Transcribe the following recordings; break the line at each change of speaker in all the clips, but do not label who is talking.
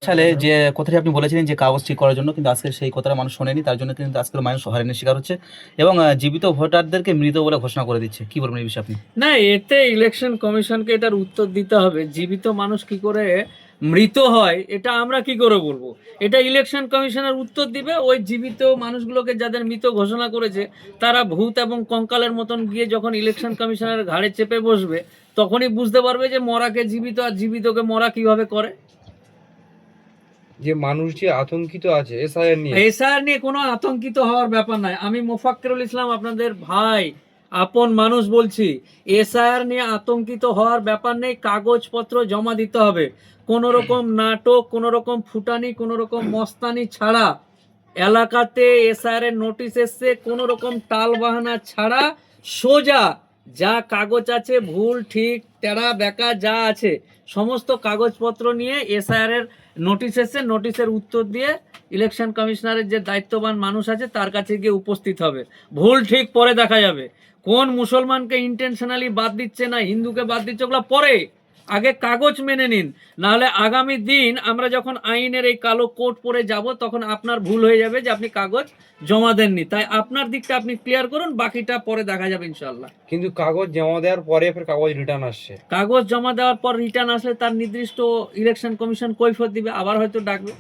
সালে যে কথাটি আপনি বলেছিলেন যে কাগজ ঠিক করার জন্য, কিন্তু আজকে সেই কথাটা মানুষ শোনেনি, তার জন্য কিন্তু আজকের মানুষ হয়রানির শিকার হচ্ছে এবং জীবিত ভোটারদেরকে মৃত বলে ঘোষণা করে দিচ্ছে। কি বলবেন এই বিষয়ে আপনি?
না, এতে ইলেকশন কমিশনকে এটার উত্তর দিতে হবে। জীবিত মানুষ কি করে মৃত হয় এটা আমরা কি করে বলবো? এটা ইলেকশন কমিশনের উত্তর দিবে। ওই জীবিত মানুষগুলোকে যাদের মৃত ঘোষণা করেছে তারা ভূত এবং কঙ্কালের মতন গিয়ে যখন ইলেকশন কমিশনের ঘাড়ে চেপে বসবে তখনই বুঝতে পারবে যে মরাকে জীবিত আর জীবিতকে মরা কিভাবে করে।
যে মানুষ যে আতঙ্কিত আছে এসআইআর নিয়ে,
এসআর নিয়ে কোনো আতঙ্কিত হওয়ার ব্যাপার নাই। আমি মোফাক্কেরুল ইসলাম, আপনাদের ভাই, আপন মানুষ বলছি, এসআর নিয়ে আতঙ্কিত হওয়ার ব্যাপার নেই। কাগজপত্র জমা দিতে হবে। কোনো রকম নাটক, কোনো রকম ফুটানি, কোনো রকম মস্তানি ছাড়া এলাকাতে এসআর এর নোটিশ এসছে, কোনো রকম টাল বাহানা ছাড়া সোজা যা কাগজ আছে, ভুল ঠিক তেরা বেকা যা আছে সমস্ত কাগজপত্র নিয়ে এসআর এর নোটিশ এসছে, নোটিশের উত্তর দিয়ে ইলেকশন কমিশনারের যে দায়িত্ববান মানুষ আছে তার কাছে গিয়ে উপস্থিত হবে। ভুল ঠিক পরে দেখা যাবে। কোন মুসলমানকে ইন্টেনশনালি বাদ দিচ্ছে না হিন্দুকে বাদ দিচ্ছে ওগুলো পরে, আগে কাগজ মেনে নিন। নাহলে আগামী দিন আমরা যখন আইনের এই কালো কোট পরে যাব তখন আপনার ভুল হয়ে যাবে যে আপনি কাগজ জমা দেননি। তাই আপনার দিকটা আপনি ক্লিয়ার করুন, বাকিটা পরে দেখা যাবে ইনশাল্লাহ।
কিন্তু কাগজ জমা দেওয়ার পরে ফের কাগজ রিটার্ন আসছে।
কাগজ জমা দেওয়ার পর রিটার্ন আসলে তার নির্দিষ্ট ইলেকশন কমিশন কৈফিয়ত দিবে, আবার হয়তো ডাকবে।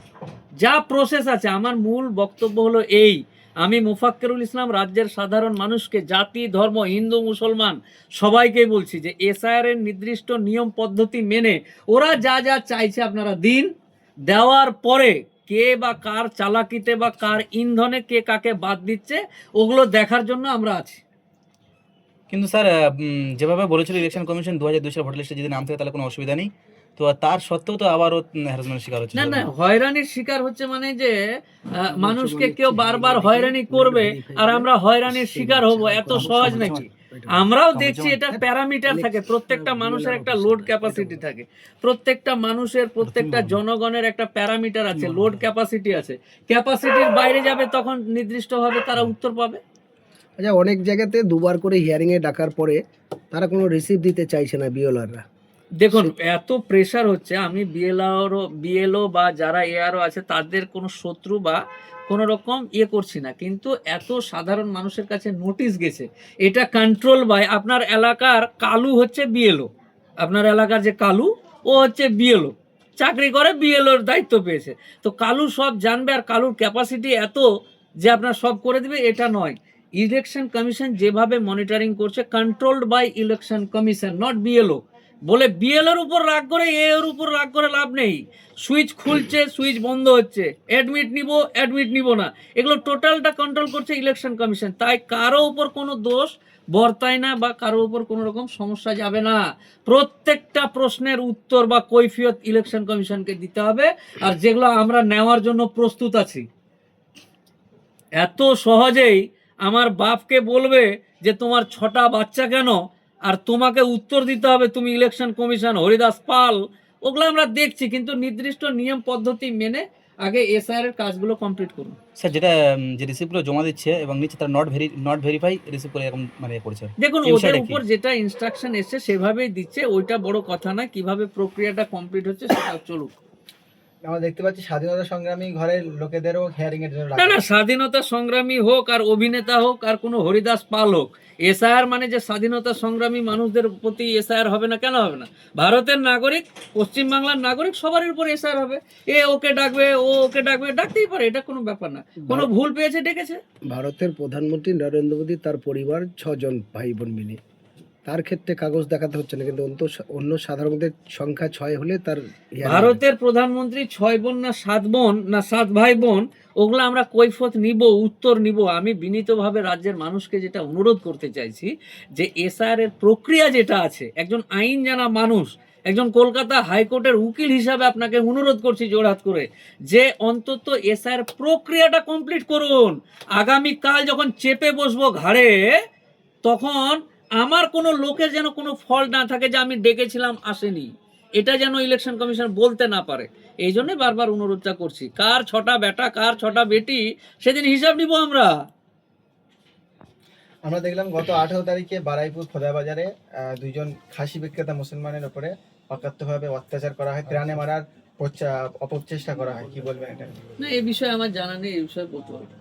যা প্রসেস আছে, আমার মূল বক্তব্য হলো এই, আমি মোফাক্কেরুল ইসলাম রাজ্যের সাধারণ মানুষকে, জাতি ধর্ম হিন্দু মুসলমান সবাইকে বলছি যে এসআইআর এর নির্দিষ্ট নিয়ম পদ্ধতি মেনে ওরা যা যা চাইছে আপনারা দিন। দেওয়ার পরে কে বা কার চালাকিতে বা কার ইন্ধনে কে কাকে বাদ দিচ্ছে ওগুলো দেখার জন্য আমরা আছি।
কিন্তু স্যার, যেভাবে বলেছিল ইলেকশন কমিশন 2002 সালের ভোটার লিস্টে যদি নাম থাকে তাহলে কোনো অসুবিধা নেই, তো তার সত্ত্বেও তো আবারও হ্যারাসমেন্টের শিকার হচ্ছে।
না না, হয়রানির শিকার হচ্ছে মানে যে মানুষকে কেউ বারবার হয়রানি করবে আর আমরা হয়রানির শিকার হব, এত সহজ নাকি? আমরাও দেখছি এটা প্যারামিটার থাকে, প্রত্যেকটা মানুষের একটা লোড ক্যাপাসিটি থাকে, প্রত্যেকটা মানুষের প্রত্যেকটা জনগণের একটা প্যারামিটার আছে, লোড ক্যাপাসিটি আছে। ক্যাপাসিটির বাইরে যাবে তখন নির্দিষ্টভাবে তারা উত্তর পাবে।
আচ্ছা, অনেক জায়গাতে দুবার করে হিয়ারিংয়ে ডাকার পরে তারা কোনো রিসিভ দিতে চাইছে না বিএলআররা।
দেখুন, এত প্রেশার হচ্ছে, আমি বিএলও বা যারা এআরও আছে তাদের কোনো শত্রু বা কোনো রকম করছি না, কিন্তু এত সাধারণ মানুষের কাছে নোটিশ গেছে, এটা কন্ট্রোল বাই আপনার এলাকার কালু হচ্ছে বিএলও, আপনার এলাকার যে কালু ও হচ্ছে বিএলও, চাকরি করে, বিএলওর দায়িত্ব পেয়েছে। তো কালু সব জানবে আর কালুর ক্যাপাসিটি এত যে আপনার সব করে দিবে এটা নয়। ইলেকশন কমিশন যেভাবে মনিটরিং করছে, controlled by election commission, not BLO. বলে বিএলওর উপর রাগ করে এর উপর রাগ করে লাভ নেই। সুইচ খুলছে, সুইচ বন্ধ হচ্ছে, অ্যাডমিট নিব না, এগুলো টোটালটা কন্ট্রোল করছে ইলেকশন কমিশন। তাই কারো উপর কোনো দোষ বর্তায় না বা কারো উপর কোনো রকম সমস্যা যাবে না। প্রত্যেকটা প্রশ্নের উত্তর বা কৈফিয়ত ইলেকশন কমিশনকে দিতে হবে, আর যেগুলো আমরা নেওয়ার জন্য প্রস্তুত আছি। এত সহজেই আমার বাপকে বলবে যে তোমার 6টা বাচ্চা কেন, আর তোমাকে উত্তর দিতে হবে তুমি ইলেকশন কমিশন হরিদাস পাল, ওগুলো আমরা দেখছি। কিন্তু নির্দিষ্ট নিয়ম পদ্ধতি মেনে আগে এসআইআর এর কাজগুলো কমপ্লিট করুন।
স্যার, যে রিসিপ্টগুলো জমা দিচ্ছে এবং নিচ্ছে তারা নট ভেরিফাই রিসিভ করে এরকম করছে।
দেখুন,
এই
ওদের
বিষয়টা কি?
উপর যেটা ইনস্ট্রাকশন এসছে সেভাবেই দিচ্ছে, ওইটা বড় কথা না, কিভাবে প্রক্রিয়াটা কমপ্লিট হচ্ছে সেটা চলুক।
আমরা দেখতে পাচ্ছি স্বাধীনতা সংগ্রামী ঘরের লোকেদেরও হিয়ারিং এর জন্য
না না, স্বাধীনতা সংগ্রামী হোক আর অভিনেতা হোক আর কোনো হরিদাস পাল হোক, এসআইআর মানে যে স্বাধীনতা সংগ্রামী মানুষদের প্রতি এসআইআর হবে না, কেন হবে না? ভারতের নাগরিক, পশ্চিমবাংলার নাগরিক, সবার উপর এসআইআর হবে। ওকে ডাকবে, ওকে ডাকবে, ডাকতেই পারে, এটা কোনো ব্যাপার না। কোনো ভুল পেয়েছে ডেকেছে।
ভারতের প্রধানমন্ত্রী নরেন্দ্র মোদী তার পরিবার 6 জন ভাই বোন মিলে, তার ক্ষেত্রে কাগজ দেখাতে হচ্ছে না, কিন্তু অন্য সাধারণদের সংখ্যা 6 হলে তার
ভারতের প্রধানমন্ত্রী 6 বোন না 7 বোন না 7 ভাই বোন, ওগুলো আমরা কৈফত নিব, উত্তর নিব। আমি বিনীতভাবে রাজ্যের মানুষকে যেটা অনুরোধ করতে চাইছি যে এসআইআর এর প্রক্রিয়া যেটা আছে, একজন আইন জানা মানুষ, একজন কলকাতা হাইকোর্টের উকিল হিসাবে আপনাকে অনুরোধ করছি জোড়হাত করে যে অন্তত এসআইআর প্রক্রিয়াটা কমপ্লিট করুন। আগামী কাল যখন চেপে বসবো ঘাড়ে, তখন আমার কোনো লোকের যেন কোনো ফল্ট না থাকে যে আমি ডেকেছিলাম আসেনি, এটা যেন ইলেকশন কমিশন বলতে না পারে। এই জন্য বারবার অনুরোধটা করছি, কার 6টা বেটা কার 6টা বেটি সেদিন হিসাব নিব আমরা।
আমরা দেখলাম গত 18 তারিখে বারাইপুর খোদাবাজারে 2 জন খাসি বিক্রেতা মুসলমানের উপরে অকথ্যভাবে অত্যাচার করা হয়, প্রাণে মারার অপচেষ্টা করা হয়, কি বলবেন এটা?
না, এই বিষয়ে আমার জানা নেই, এই বিষয়ে বলতে পারবো না।